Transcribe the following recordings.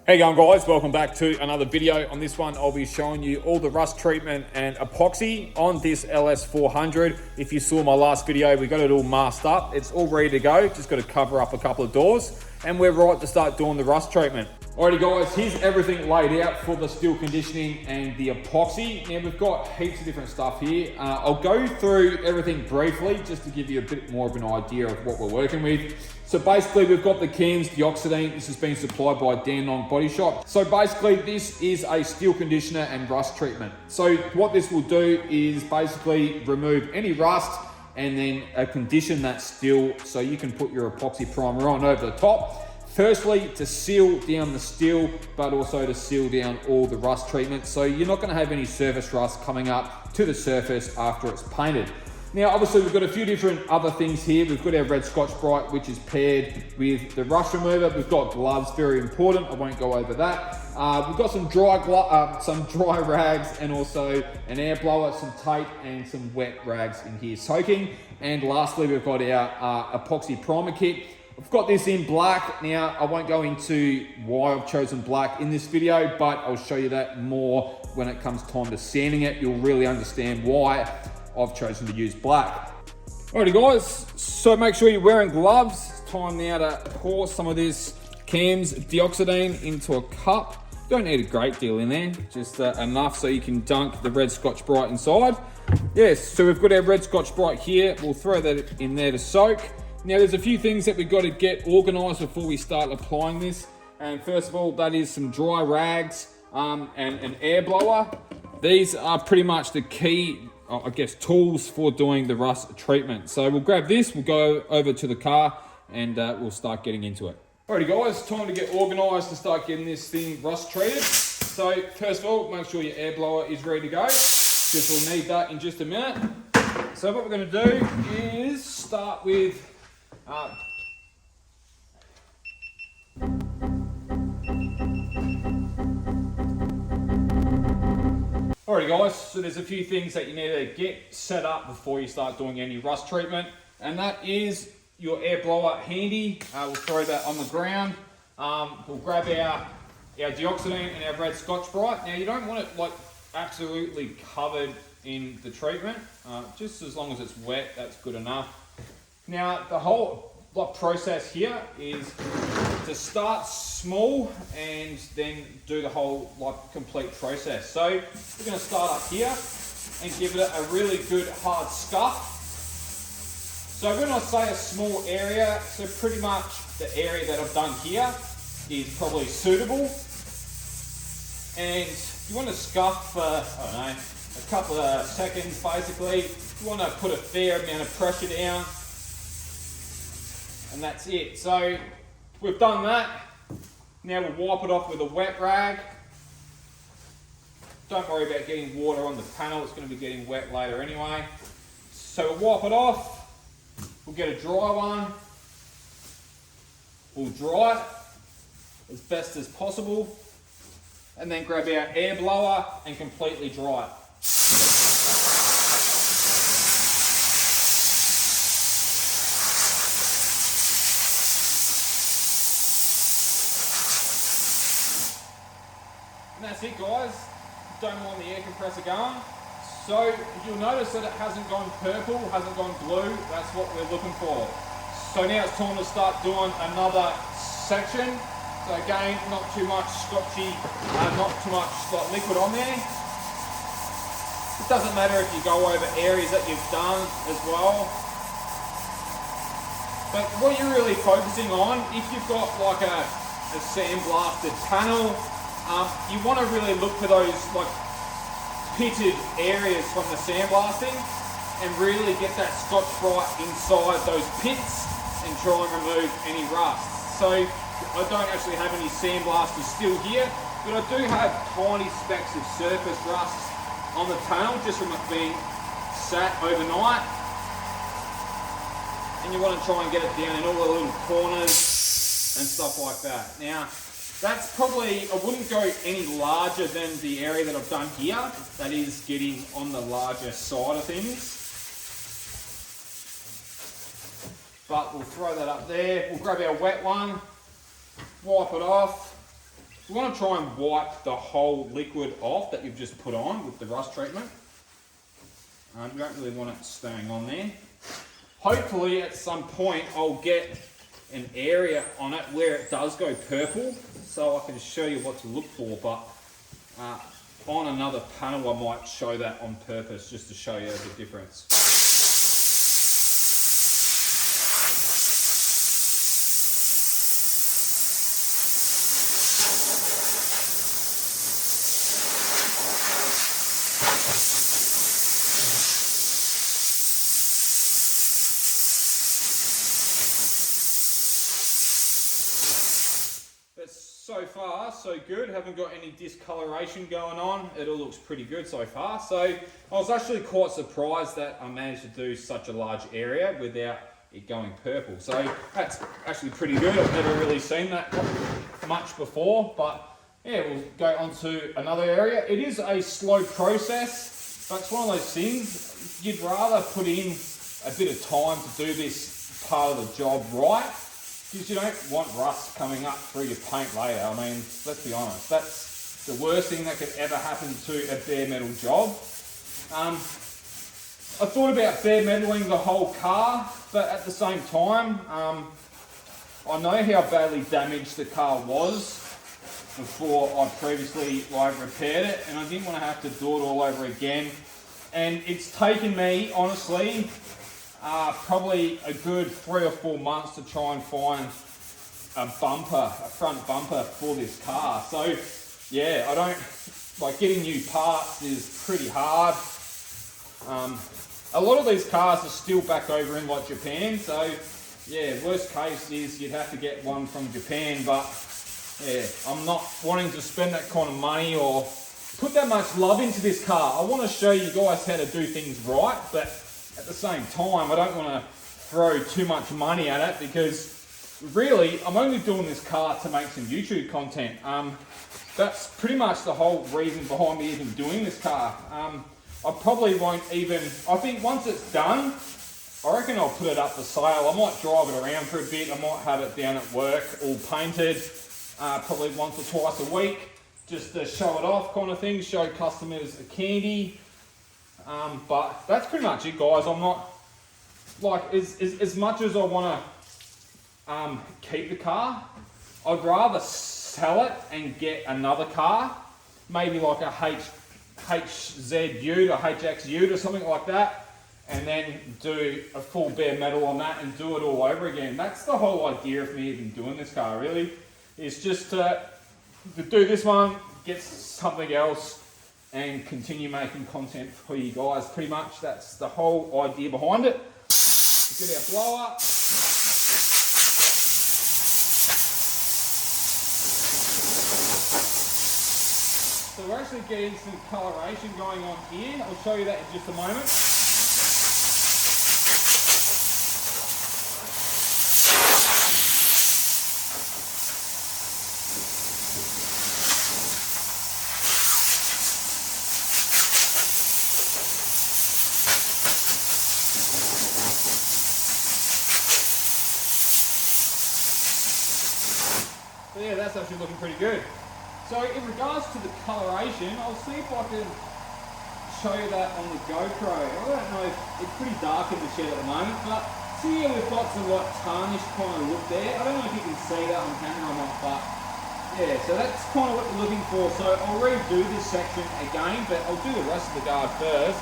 Hey going guys, welcome back to another video. On this one I'll be showing you all the rust treatment and epoxy on this LS400. If you saw my last video, we got it all masked up. It's all ready to go, just got to cover up a couple of doors and we're right to start doing the rust treatment. Alrighty guys, here's everything laid out for the steel conditioning and the epoxy. Now we've got heaps of different stuff here. I'll go through everything briefly just to give you a bit more of an idea of what we're working with. So basically we've got the cams, the oxidine. This has been supplied by Dandenong Body Shop. So basically this is a steel conditioner and rust treatment. So what this will do is basically remove any rust and then condition that steel so you can put your epoxy primer on over the top. Firstly, to seal down the steel, but also to seal down all the rust treatment. So you're not gonna have any surface rust coming up to the surface after it's painted. Now, obviously we've got a few different other things here. We've got our red Scotch-Brite, which is paired with the rust remover. We've got gloves, very important. I won't go over that. We've got some dry rags and also an air blower, some tape and some wet rags in here soaking. And lastly, we've got our epoxy primer kit. I've got this in black. Now, I won't go into why I've chosen black in this video, but I'll show you that more when it comes time to sanding it. You'll really understand why I've chosen to use black. Alrighty guys, so make sure you're wearing gloves. It's time now to pour some of this cams deoxidine into a cup. Don't need a great deal in there, just enough so you can dunk the red Scotch-Brite inside. Yes, so we've got our red Scotch-Brite here. We'll throw that in there to soak. Now there's a few things that we've got to get organized before we start applying this. And first of all, that is some dry rags and an air blower. These are pretty much the key, I guess, tools for doing the rust treatment. So we'll grab this, we'll go over to the car and we'll start getting into it. Alrighty guys, time to get organized to start getting this thing rust treated. So first of all, make sure your air blower is ready to go, because we'll need that in just a minute. So what we're going to do is start with Alrighty guys, so there's a few things that you need to get set up before you start doing any rust treatment, and that is your air blower handy. We'll throw that on the ground. We'll grab our deoxidine and our red Scotch-Brite. Now you don't want it like absolutely covered in the treatment, just as long as it's wet, that's good enough. Now the whole process here is to start small and then do the whole complete process. So we're going to start up here and give it a really good hard scuff. So when I say a small area, so pretty much the area that I've done here is probably suitable. And you want to scuff for, I don't know, a couple of seconds basically. You want to put a fair amount of pressure down. And that's it. So we've done that. Now we'll wipe it off with a wet rag. Don't worry about getting water on the panel, it's going to be getting wet later anyway. So we'll wipe it off. We'll get a dry one. We'll dry it as best as possible. And then grab our air blower and completely dry it. And that's it guys, don't mind the air compressor going. So you'll notice that it hasn't gone purple, hasn't gone blue, that's what we're looking for. So now it's time to start doing another section. So again, not too much scotchy, not too much liquid on there. It doesn't matter if you go over areas that you've done as well. But what you're really focusing on, if you've got like a sandblasted panel, you want to really look for those pitted areas from the sandblasting and really get that Scotch-Brite inside those pits and try and remove any rust. So I don't actually have any sandblasters still here, but I do have tiny specks of surface rust on the panel just from it being sat overnight, and you want to try and get it down in all the little corners and stuff like that. Now, that's probably, I wouldn't go any larger than the area that I've done here. That is getting on the larger side of things. But we'll throw that up there. We'll grab our wet one, wipe it off. You want to try and wipe the whole liquid off that you've just put on with the rust treatment. You don't really want it staying on there. Hopefully at some point I'll get an area on it where it does go purple, so I can show you what to look for, but on another panel I might show that on purpose just to show you the difference. So far, so good. Haven't got any discoloration going on. It all looks pretty good so far. So I was actually quite surprised that I managed to do such a large area without it going purple. So that's actually pretty good. I've never really seen that much before, but yeah, we'll go on to another area. It is a slow process, but it's one of those things, you'd rather put in a bit of time to do this part of the job right, because you don't want rust coming up through your paint later. I mean, let's be honest, that's the worst thing that could ever happen to a bare metal job. I thought about bare metaling the whole car, but at the same time, I know how badly damaged the car was before I previously repaired it, and I didn't want to have to do it all over again. And it's taken me, honestly, probably a good 3 or 4 months to try and find a front bumper for this car. So yeah, getting new parts is pretty hard. A lot of these cars are still back over in Japan, so yeah, worst case is you'd have to get one from Japan, but yeah, I'm not wanting to spend that kind of money or put that much love into this car. I want to show you guys how to do things right, but at the same time, I don't want to throw too much money at it, because really, I'm only doing this car to make some YouTube content. That's pretty much the whole reason behind me even doing this car. I probably won't even, I think once it's done, I reckon I'll put it up for sale. I might drive it around for a bit. I might have it down at work, all painted, probably once or twice a week, just to show it off kind of thing, show customers a candy. But that's pretty much it, guys. I'm not, as much as I want to keep the car, I'd rather sell it and get another car, maybe like a HZ Ute or HX Ute or something like that, and then do a full bare metal on that and do it all over again. That's the whole idea of me even doing this car, really, is just to do this one, get something else, and continue making content for you guys. Pretty much that's the whole idea behind it. Get our blower. So we're actually getting some coloration going on here. I'll show you that in just a moment. So yeah, that's actually looking pretty good. So in regards to the coloration, I'll see if I can show you that on the GoPro. I don't know, it's pretty dark in the shed at the moment, but see here we've got some tarnished kind of look there. I don't know if you can see that on camera or not, but yeah, so that's kind of what you're looking for. So I'll redo this section again, but I'll do the rest of the guard first,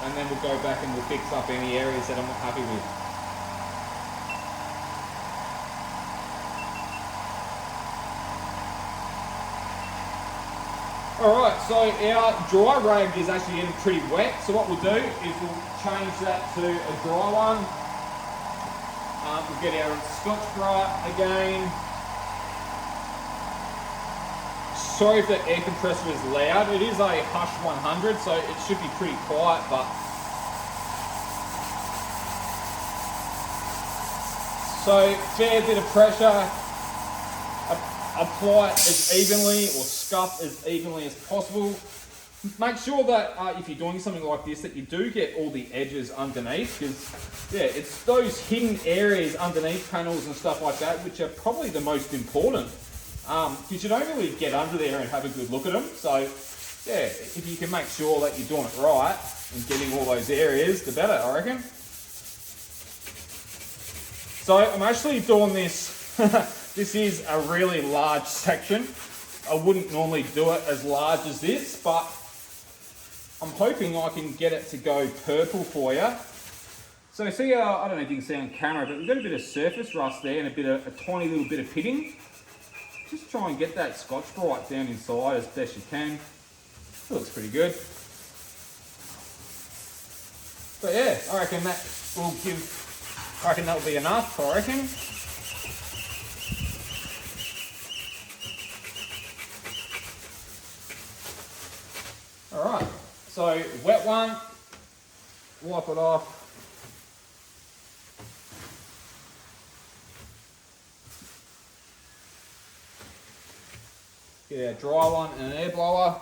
and then we'll go back and we'll fix up any areas that I'm not happy with. Alright, so our dry rag is actually getting pretty wet, so what we'll do is we'll change that to a dry one. We'll get our Scotch-Brite again. Sorry if the air compressor is loud, it is a Hush 100, so it should be pretty quiet, but So fair bit of pressure. Apply it as evenly or scuff as evenly as possible. Make sure that if you're doing something like this, that you do get all the edges underneath, because yeah, it's those hidden areas underneath panels and stuff like that which are probably the most important, because you don't really get under there and have a good look at them. So yeah, if you can make sure that you're doing it right and getting all those areas, the better, I reckon. So I'm actually doing this. This is a really large section. I wouldn't normally do it as large as this, but I'm hoping I can get it to go purple for you. So see how, I don't know if you can see on camera, but we've got a bit of surface rust there and a tiny little bit of pitting. Just try and get that Scotch-Brite down inside as best you can. It looks pretty good. But yeah, I reckon that'll be enough, I reckon. Alright, so wet one, wipe it off. Get our dry one and an air blower.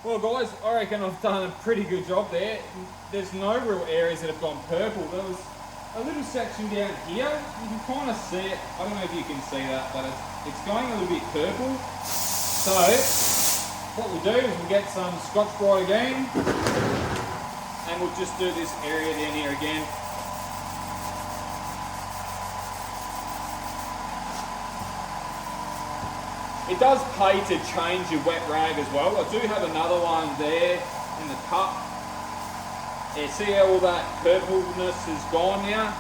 Well guys, I reckon I've done a pretty good job there. There's no real areas that have gone purple. There was a little section down here. You can kind of see it. I don't know if you can see that, but it's going a little bit purple. So what we'll do is we'll get some Scotch-Brite again, and we'll just do this area down here again. It does pay to change your wet rag as well. I do have another one there in the cup. Yeah, see how all that purpleness is gone now?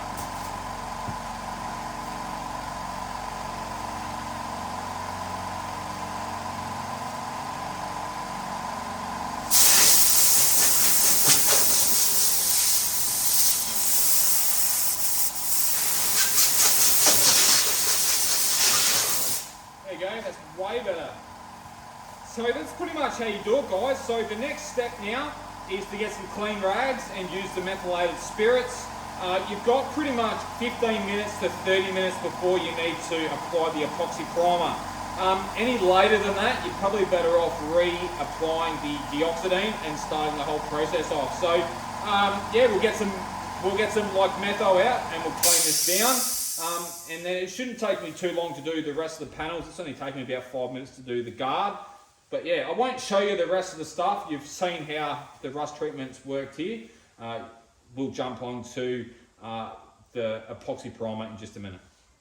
There you go, that's way better. So that's pretty much how you do it, guys. So the next step now is to get some clean rags and use the methylated spirits. You've got pretty much 15 minutes to 30 minutes before you need to apply the epoxy primer. Any later than that, you're probably better off reapplying the deoxidine and starting the whole process off. So yeah, we'll get some like metho out and we'll clean this down. And then it shouldn't take me too long to do the rest of the panels. It's only taking me about 5 minutes to do the guard. But yeah, I won't show you the rest of the stuff. You've seen how the rust treatment's worked here. We'll jump on to the epoxy primer in just a minute.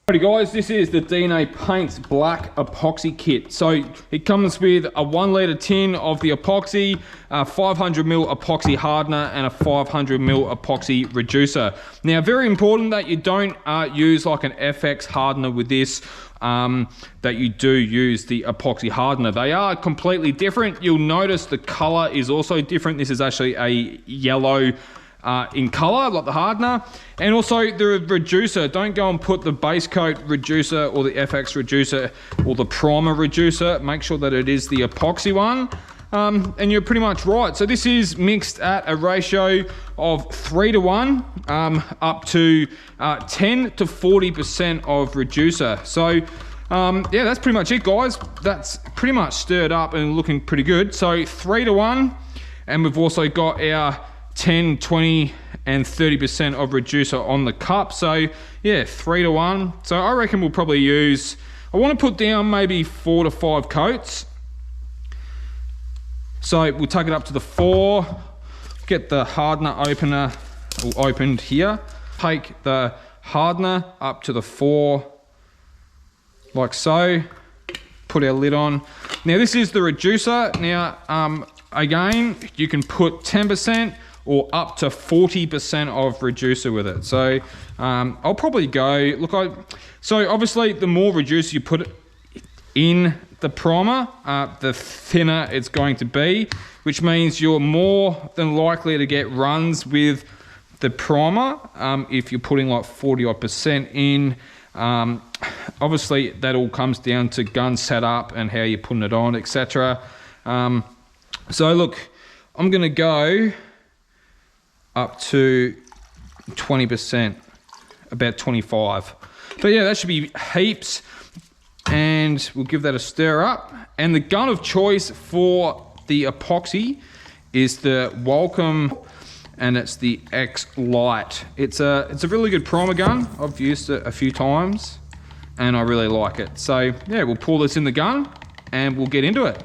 Alrighty guys, this is the DNA Paints Black Epoxy Kit. So it comes with a 1 litre tin of the epoxy, 500ml epoxy hardener and a 500ml epoxy reducer. Now very important that you don't use like an FX hardener with this, that you do use the epoxy hardener. They are completely different. You'll notice the colour is also different. This is actually a yellow in color, like the hardener. And also the reducer, don't go and put the base coat reducer or the FX reducer or the primer reducer. Make sure that it is the epoxy one, and you're pretty much right. So this is mixed at a ratio of 3:1, up to 10 to 40% of reducer. So yeah, that's pretty much it, guys. That's pretty much stirred up and looking pretty good. So 3:1, and we've also got our 10, 20 and 30% of reducer on the cup. So yeah, 3:1. So I reckon we'll probably use, I want to put down maybe 4 to 5 coats. So we'll take it up to the 4, get the hardener opener opened here, take the hardener up to the 4 like so, put our lid on. Now this is the reducer. Now again, you can put 10% or up to 40% of reducer with it. So I'll probably go, so obviously the more reducer you put in the primer, the thinner it's going to be, which means you're more than likely to get runs with the primer if you're putting like 40% in. Obviously that all comes down to gun setup and how you're putting it on, etc. So look, I'm gonna go up to 20%, about 25. But yeah, that should be heaps, and we'll give that a stir up. And the gun of choice for the epoxy is the Welcome, and it's the X Lite. It's a really good primer gun. I've used it a few times and I really like it. So yeah, we'll pour this in the gun and we'll get into it.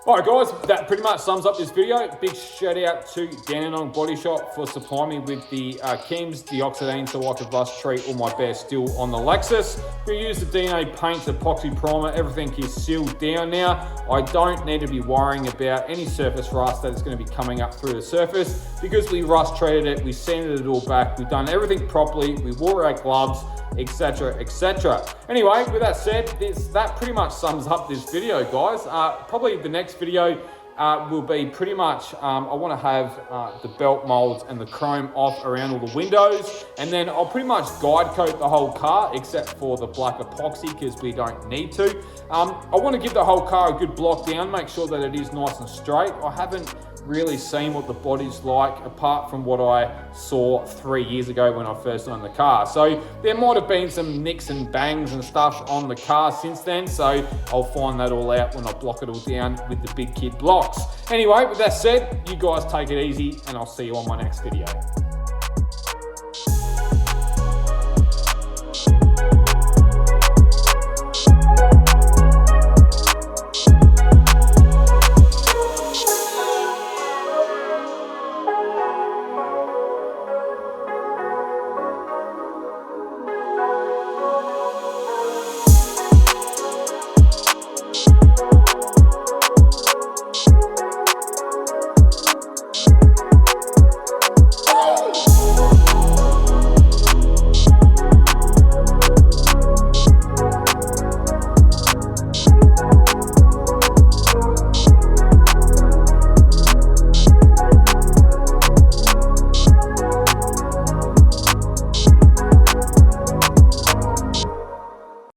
Alright guys, that pretty much sums up this video. Big shout out to Dandenong Body Shop for supplying me with the Kims, the Oxidine, so I could rust treat all my bare steel on the Lexus. We use the DNA paint, epoxy primer, everything is sealed down now. I don't need to be worrying about any surface rust that is going to be coming up through the surface because we rust treated it, we sanded it all back, we've done everything properly, we wore our gloves, etc, etc. Anyway, with that said, that pretty much sums up this video, guys. Probably the next video will be pretty much, I want to have the belt molds and the chrome off around all the windows, and then I'll pretty much guide coat the whole car except for the black epoxy because we don't need to. I want to give the whole car a good block down, make sure that it is nice and straight. I haven't really seen what the body's like apart from what I saw 3 years ago when I first owned the car. So there might have been some nicks and bangs and stuff on the car since then, so I'll find that all out when I block it all down with the big kid blocks. Anyway, with that said, you guys take it easy and I'll see you on my next video.